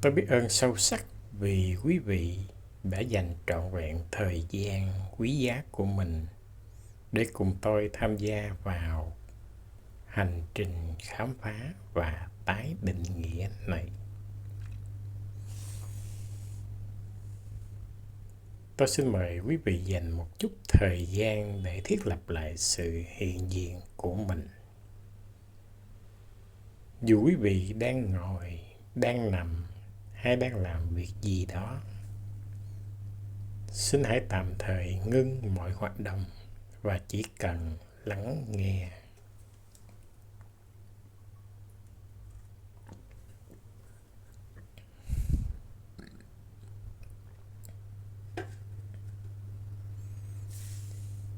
Tôi biết ơn sâu sắc vì quý vị đã dành trọn vẹn thời gian quý giá của mình để cùng tôi tham gia vào hành trình khám phá và tái định nghĩa này. Tôi xin mời quý vị dành một chút thời gian để thiết lập lại sự hiện diện của mình. Dù quý vị đang ngồi, đang nằm hay đang làm việc gì đó, xin hãy tạm thời ngưng mọi hoạt động và chỉ cần lắng nghe.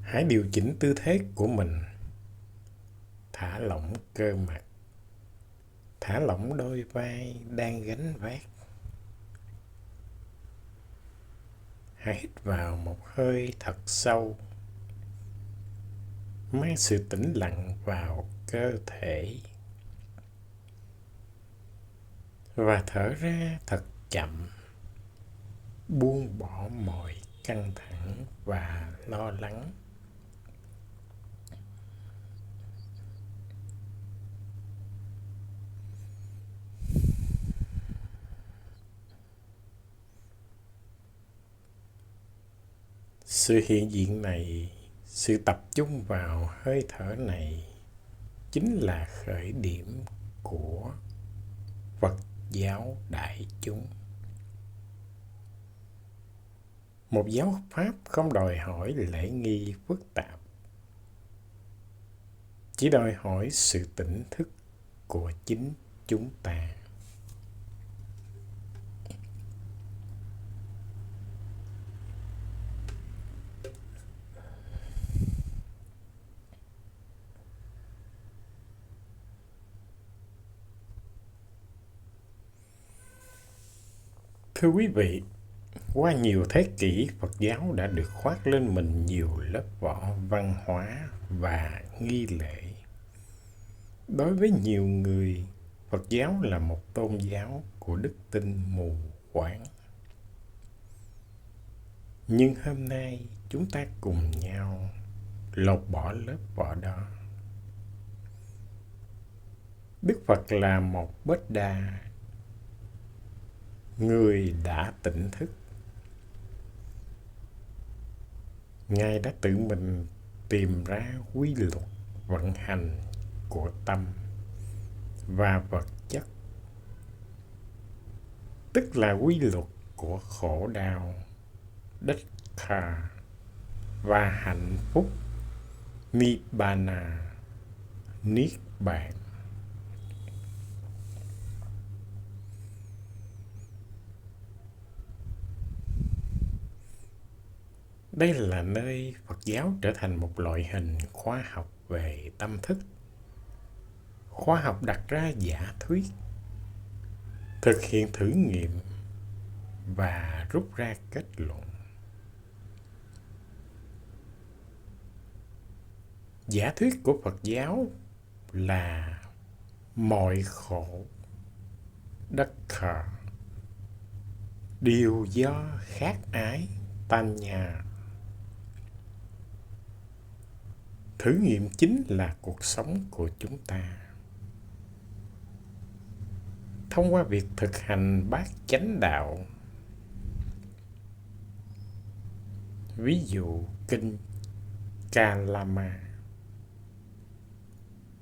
Hãy điều chỉnh tư thế của mình. Thả lỏng cơ mặt. Thả lỏng đôi vai đang gánh vác. Hãy hít vào một hơi thật sâu. Mang sự tĩnh lặng vào cơ thể. Và thở ra thật chậm. Buông bỏ mọi căng thẳng và lo lắng. Sự hiện diện này, sự tập trung vào hơi thở này chính là khởi điểm của Phật giáo đại chúng. Một giáo pháp không đòi hỏi lễ nghi phức tạp, chỉ đòi hỏi sự tỉnh thức của chính chúng ta. Thưa quý vị, qua nhiều thế kỷ, Phật giáo đã được khoác lên mình nhiều lớp vỏ văn hóa và nghi lễ. Đối với nhiều người, Phật giáo là một tôn giáo của đức tin mù quáng. Nhưng hôm nay, chúng ta cùng nhau lột bỏ lớp vỏ đó. Đức Phật là một Bết Đà, người đã tỉnh thức. Ngài đã tự mình tìm ra quy luật vận hành của tâm và vật chất, tức là quy luật của khổ đau, dukkha và hạnh phúc, nibbana, niết bàn. Đây là nơi Phật giáo trở thành một loại hình khoa học về tâm thức. Khoa học đặt ra giả thuyết, thực hiện thử nghiệm và rút ra kết luận. Giả thuyết của Phật giáo là mọi khổ, dukkha, đều do khát ái, tanya. Thử nghiệm chính là cuộc sống của chúng ta. Thông qua việc thực hành bát chánh đạo, ví dụ kinh Kalama,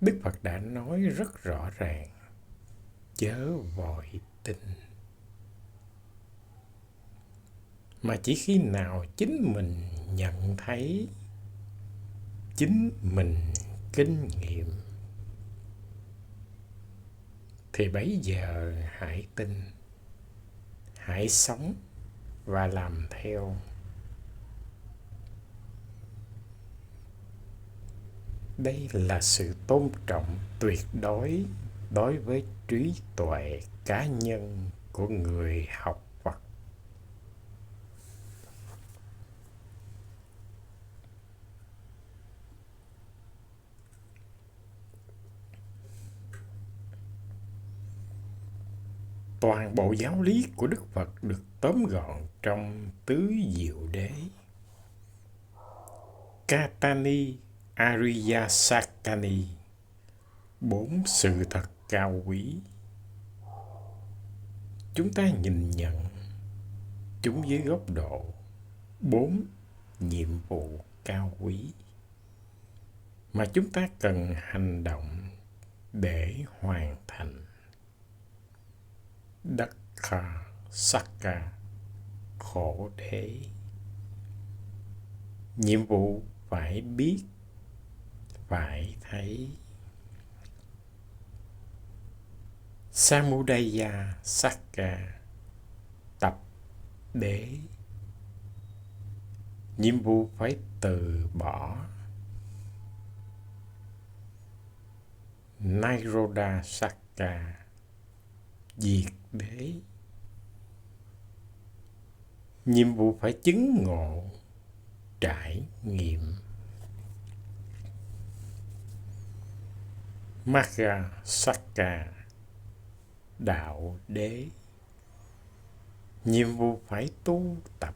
Đức Phật đã nói rất rõ ràng: chớ vội tin. Mà chỉ khi nào chính mình nhận thấy, chính mình kinh nghiệm, thì bấy giờ hãy tin, hãy sống và làm theo. Đây là sự tôn trọng tuyệt đối đối với trí tuệ cá nhân của người học Phật. Toàn bộ giáo lý của Đức Phật được tóm gọn trong tứ diệu đế. Katani Ariya Sakani, 4 sự thật cao quý. Chúng ta nhìn nhận chúng dưới góc độ 4 nhiệm vụ cao quý mà chúng ta cần hành động để hoàn thành. Dukkha Sakka, khổ đế. Nhiệm vụ phải biết, phải thấy. Samudaya Sakka, tập đế. Nhiệm vụ phải từ bỏ. Nirodha Sakka, diệt đế. Nhiệm vụ phải chứng ngộ, trải nghiệm. Magga Sakka, đạo đế. Nhiệm vụ phải tu tập,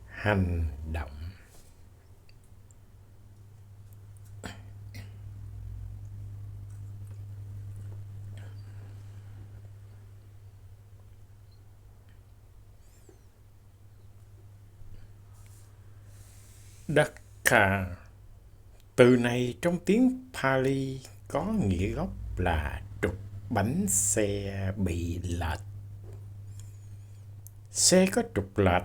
hành động. Dukkha, từ này trong tiếng Pali có nghĩa gốc là trục bánh xe bị lệch. Xe có trục lệch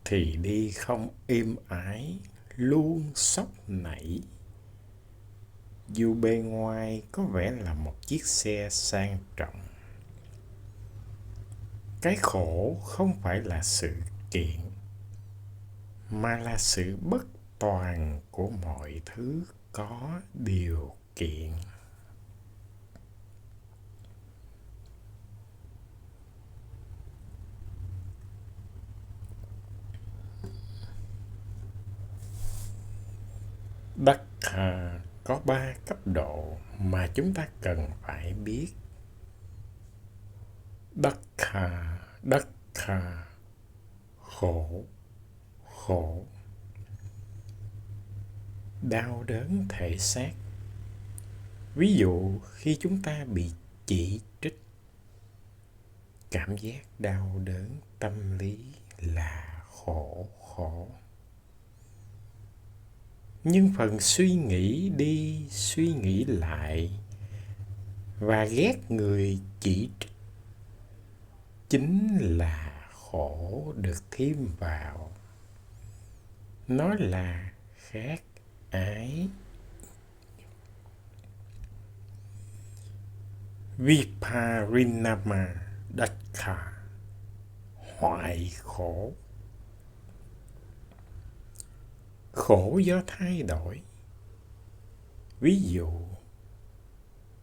thì đi không êm ái, luôn sóc nảy. Dù bề ngoài có vẻ là một chiếc xe sang trọng. Cái khổ không phải là sự kiện, mà là sự bất toàn của mọi thứ có điều kiện. Dukkha có 3 cấp độ mà chúng ta cần phải biết. Dukkha, dukkha, khổ, khổ. Đau đớn thể xác. Ví dụ khi chúng ta bị chỉ trích, cảm giác đau đớn tâm lý là khổ khổ. Nhưng phần suy nghĩ đi suy nghĩ lại và ghét người chỉ trích chính là khổ được thêm vào. Nó là khác ái. Viparinama Dukkha, hoại khổ. Khổ do thay đổi. Ví dụ,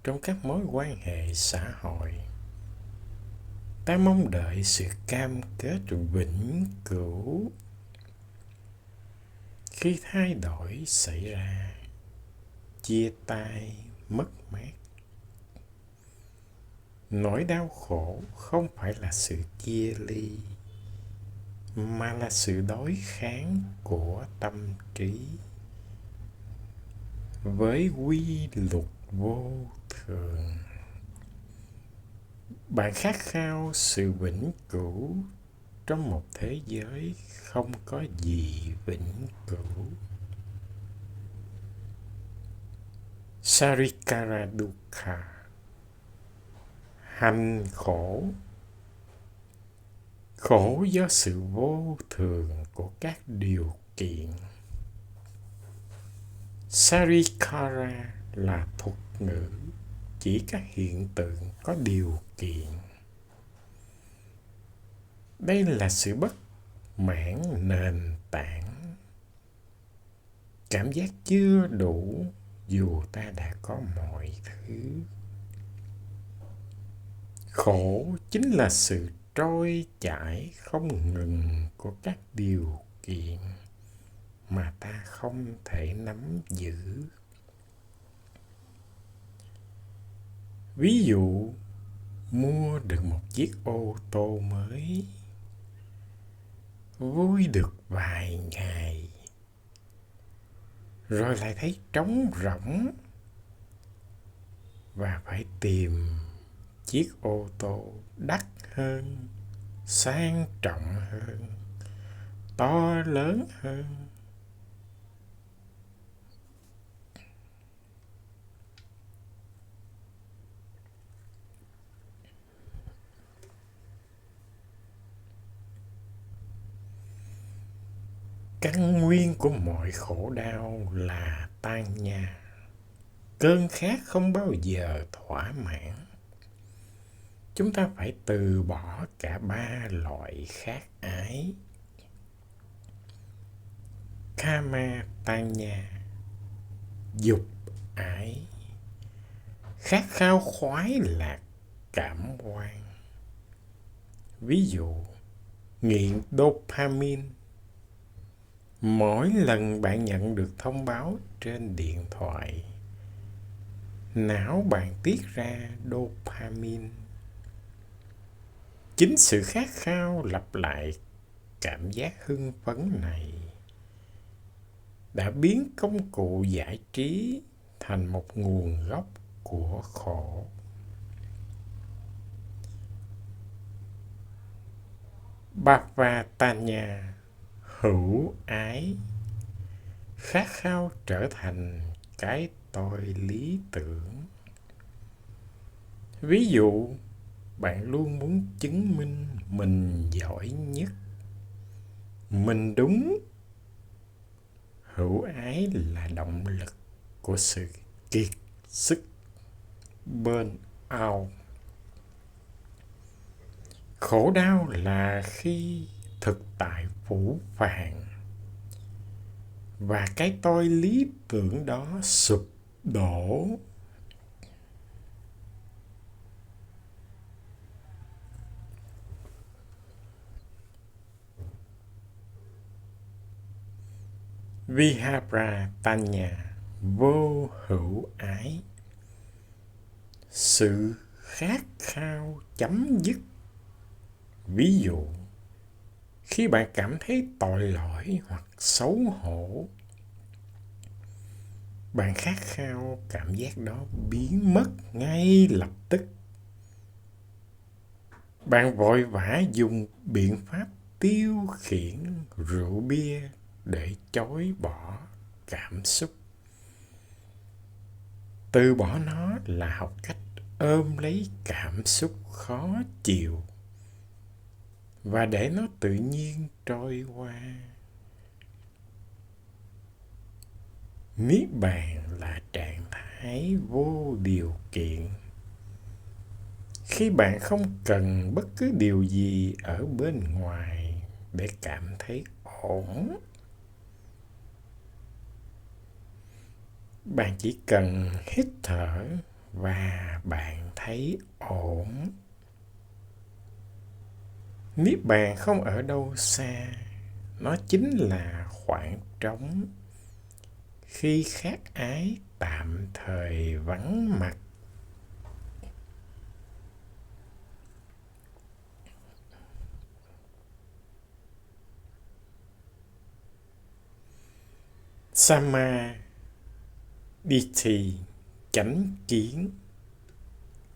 trong các mối quan hệ xã hội, ta mong đợi sự cam kết vĩnh cửu. Khi thay đổi xảy ra, chia tay, mất mát. Nỗi đau khổ không phải là sự chia ly, mà là sự đối kháng của tâm trí với quy luật vô thường. Bạn khát khao sự vĩnh cửu trong một thế giới không có gì vĩnh cửu. Sarikara Dukkha, hành khổ. Khổ do sự vô thường của các điều kiện. Sarikara là thuật ngữ chỉ các hiện tượng có điều kiện. Đây là sự bất mãn nền tảng. Cảm giác chưa đủ dù ta đã có mọi thứ. Khổ chính là sự trôi chảy không ngừng của các điều kiện mà ta không thể nắm giữ. Ví dụ, mua được một chiếc ô tô mới, vui được vài ngày, rồi lại thấy trống rỗng và phải tìm chiếc ô tô đắt hơn, sang trọng hơn, to lớn hơn. Căn nguyên của mọi khổ đau là tan nha. Cơn khát không bao giờ thỏa mãn. Chúng ta phải từ bỏ cả ba loại khát ái. Kama tanya, dục ái, khát khao khoái lạc cảm quan. Ví dụ, nghiện dopamine. Mỗi lần bạn nhận được thông báo trên điện thoại, não bạn tiết ra dopamine. Chính sự khát khao lặp lại cảm giác hưng phấn này đã biến công cụ giải trí thành một nguồn gốc của khổ. Bhavatanya, hữu ái, khát khao trở thành cái tôi lý tưởng. Ví dụ, bạn luôn muốn chứng minh mình giỏi nhất, mình đúng. Hữu ái là động lực của sự kiệt sức, burn out. Khổ đau là khi thực tại phủ phàng và cái tôi lý tưởng đó sụp đổ. Viharatanya, vô hữu ái, sự khát khao chấm dứt. Ví dụ, khi bạn cảm thấy tội lỗi hoặc xấu hổ, bạn khát khao cảm giác đó biến mất ngay lập tức. Bạn vội vã dùng biện pháp tiêu khiển rượu bia để chối bỏ cảm xúc. Từ bỏ nó là học cách ôm lấy cảm xúc khó chịu và để nó tự nhiên trôi qua. Niết bàn là trạng thái vô điều kiện. Khi bạn không cần bất cứ điều gì ở bên ngoài để cảm thấy ổn, bạn chỉ cần hít thở và bạn thấy ổn. Niết bàn không ở đâu xa, nó chính là khoảng trống khi khát ái tạm thời vắng mặt. Samadhi, chánh kiến,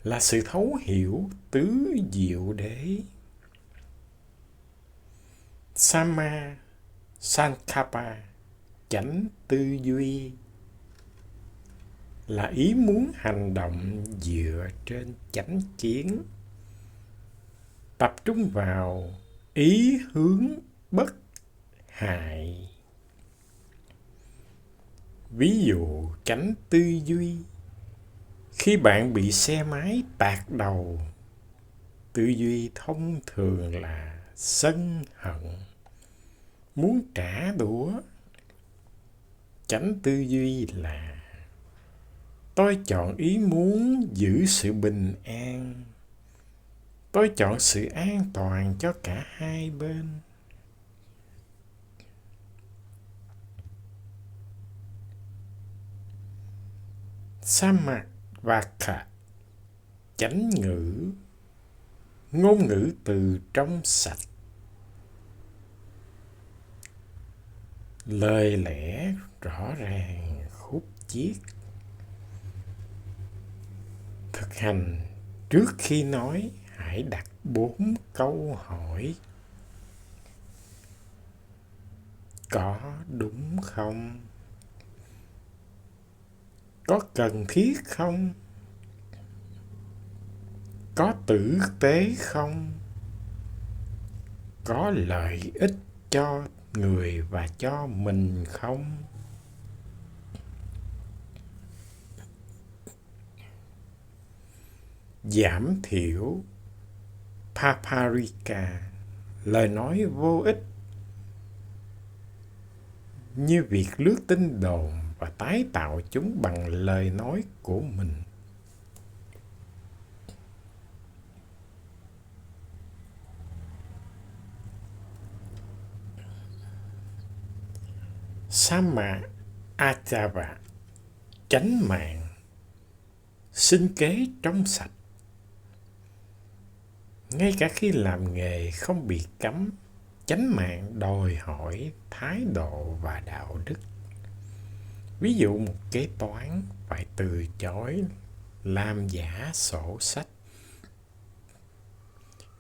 là sự thấu hiểu tứ diệu đế. Samma Sankappa, chánh tư duy, là ý muốn hành động dựa trên chánh kiến, tập trung vào ý hướng bất hại. Ví dụ chánh tư duy, khi bạn bị xe máy tạt đầu, tư duy thông thường là sân hận, muốn trả đũa. Chánh tư duy là tôi chọn ý muốn giữ sự bình an. Tôi chọn sự an toàn cho cả hai bên. Samadhi, chánh ngữ, ngôn ngữ từ trong sạch, lời lẽ rõ ràng khúc chiết. Thực hành trước khi nói, hãy đặt 4 câu hỏi. Có đúng không? Có cần thiết không? Có tử tế không? Có lợi ích cho người và cho mình không? Giảm thiểu paprika, lời nói vô ích như việc lướt tin đồn và tái tạo chúng bằng lời nói của mình. Sama Achava, chánh mạng, sinh kế trong sạch. Ngay cả khi làm nghề không bị cấm, chánh mạng đòi hỏi thái độ và đạo đức. Ví dụ một kế toán phải từ chối làm giả sổ sách,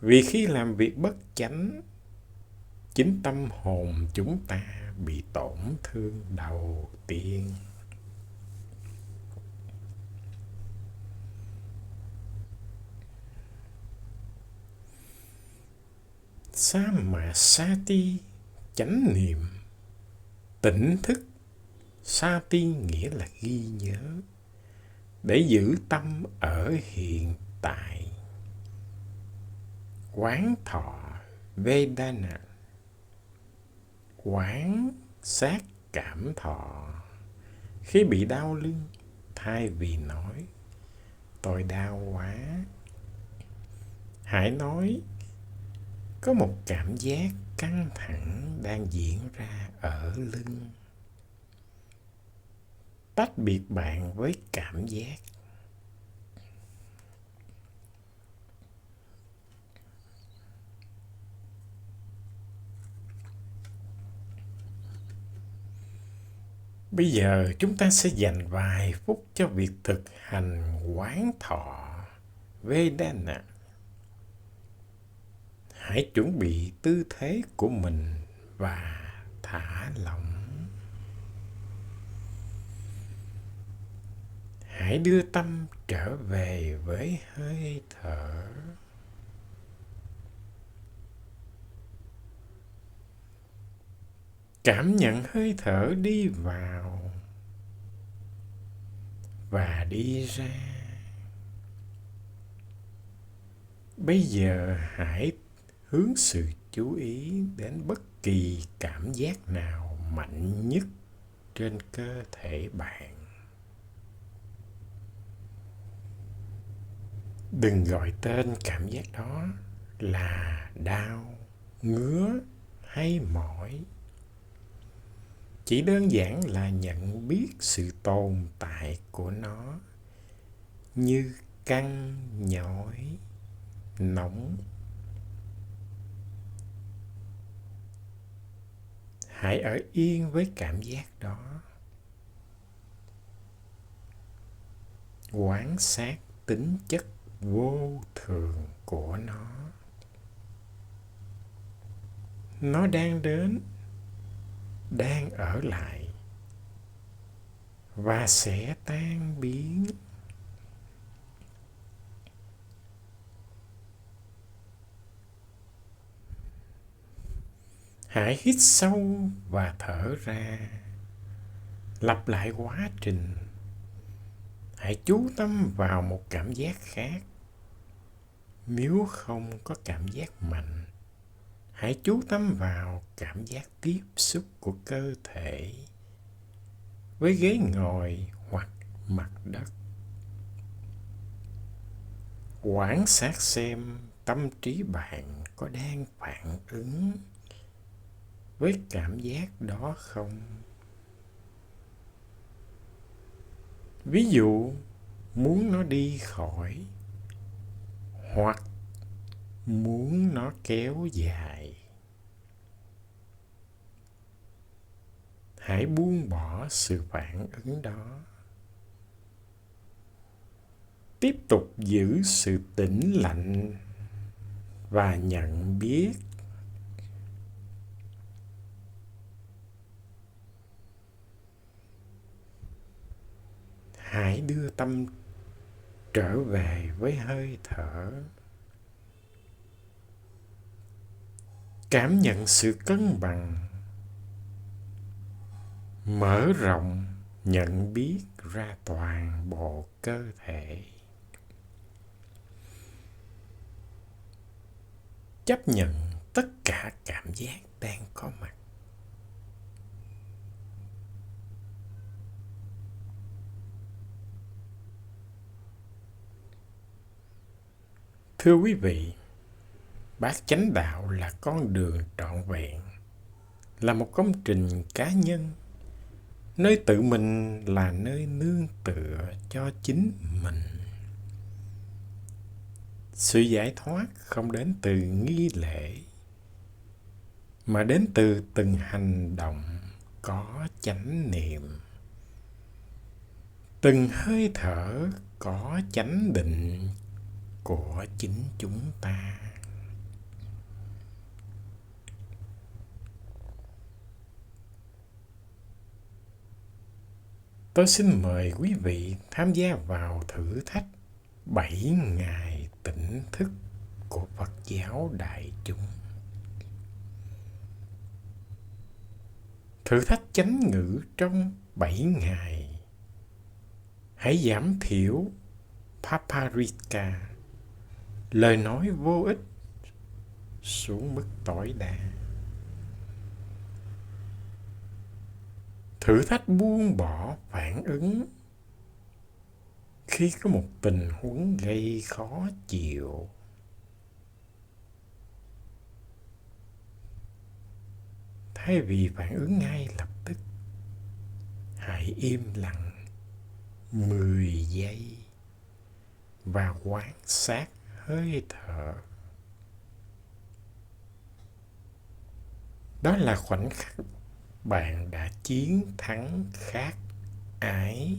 vì khi làm việc bất chánh, chính tâm hồn chúng ta bị tổn thương đầu tiên. Samasati, chánh niệm, tỉnh thức. Sati nghĩa là ghi nhớ, để giữ tâm ở hiện tại. Quán thọ Vedana, quán sát cảm thọ. Khi bị đau lưng, thay vì nói tôi đau quá, hãy nói có một cảm giác căng thẳng đang diễn ra ở lưng. Tách biệt bạn với cảm giác. Bây giờ chúng ta sẽ dành vài phút cho việc thực hành quán thọ Vedana. Hãy chuẩn bị tư thế của mình và thả lỏng. Hãy đưa tâm trở về với hơi thở. Cảm nhận hơi thở đi vào và đi ra. Bây giờ hãy hướng sự chú ý đến bất kỳ cảm giác nào mạnh nhất trên cơ thể bạn. Đừng gọi tên cảm giác đó là đau, ngứa hay mỏi. Chỉ đơn giản là nhận biết sự tồn tại của nó, như căng, nhói, nóng. Hãy ở yên với cảm giác đó. Quan sát tính chất vô thường của nó. Nó đang đến, đang ở lại và sẽ tan biến. Hãy hít sâu và thở ra. Lặp lại quá trình. Hãy chú tâm vào một cảm giác khác. Nếu không có cảm giác mạnh, hãy chú tâm vào cảm giác tiếp xúc của cơ thể với ghế ngồi hoặc mặt đất. Quan sát xem tâm trí bạn có đang phản ứng với cảm giác đó không. Ví dụ, muốn nó đi khỏi hoặc muốn nó kéo dài. Hãy buông bỏ sự phản ứng đó. Tiếp tục giữ sự tĩnh lặng và nhận biết. Hãy đưa tâm trở về với hơi thở. Cảm nhận sự cân bằng, mở rộng nhận biết ra toàn bộ cơ thể. Chấp nhận tất cả cảm giác đang có mặt. Thưa quý vị, Bát Chánh Đạo là con đường trọn vẹn, là một công trình cá nhân, nơi tự mình là nơi nương tựa cho chính mình. Sự giải thoát không đến từ nghi lễ, mà đến từ từng hành động có chánh niệm, từng hơi thở có chánh định của chính chúng ta. Tôi xin mời quý vị tham gia vào thử thách 7 ngày tỉnh thức của Phật giáo đại chúng. Thử thách chánh ngữ trong 7 ngày. Hãy giảm thiểu paparika, lời nói vô ích, xuống mức tối đa. Thử thách buông bỏ phản ứng khi có một tình huống gây khó chịu. Thay vì phản ứng ngay lập tức, hãy im lặng 10 giây và quan sát hơi thở. Đó là khoảnh khắc bạn đã chiến thắng khát ái.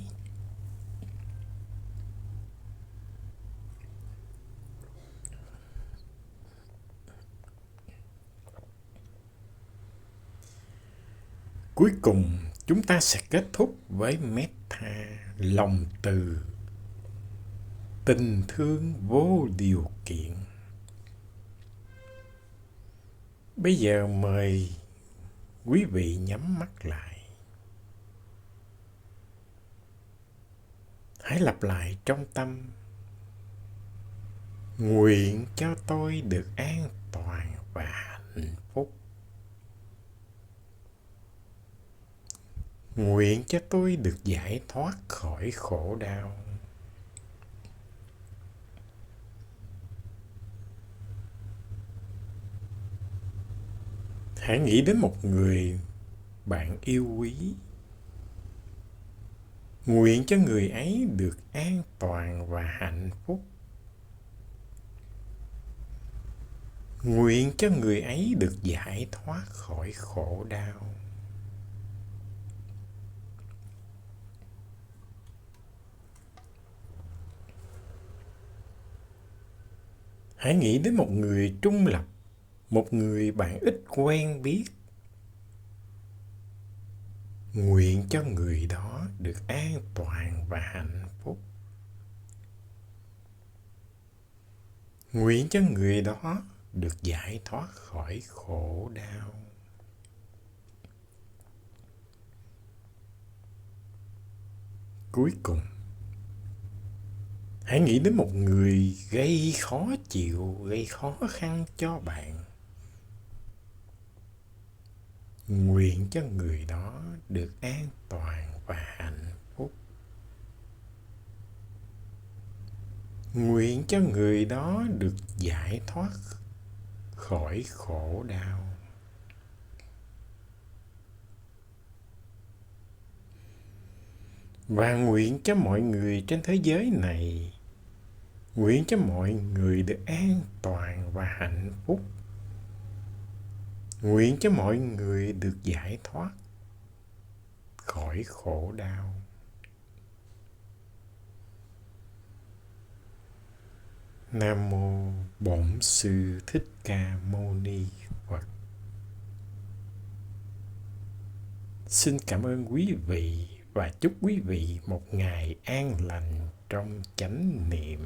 Cuối cùng, chúng ta sẽ kết thúc với metta, lòng từ, tình thương vô điều kiện. Bây giờ mời quý vị nhắm mắt lại. Hãy lặp lại trong tâm: nguyện cho tôi được an toàn và hạnh phúc. Nguyện cho tôi được giải thoát khỏi khổ đau. Hãy nghĩ đến một người bạn yêu quý. Nguyện cho người ấy được an toàn và hạnh phúc. Nguyện cho người ấy được giải thoát khỏi khổ đau. Hãy nghĩ đến một người trung lập, một người bạn ít quen biết. Nguyện cho người đó được an toàn và hạnh phúc. Nguyện cho người đó được giải thoát khỏi khổ đau. Cuối cùng, hãy nghĩ đến một người gây khó chịu, gây khó khăn cho bạn. Nguyện cho người đó được an toàn và hạnh phúc. Nguyện cho người đó được giải thoát khỏi khổ đau. Và nguyện cho mọi người trên thế giới này Nguyện cho mọi người được an toàn và hạnh phúc. Nguyện cho mọi người được giải thoát khỏi khổ đau. Nam mô Bổn Sư Thích Ca Mâu Ni Phật. Xin cảm ơn quý vị và chúc quý vị một ngày an lành trong chánh niệm.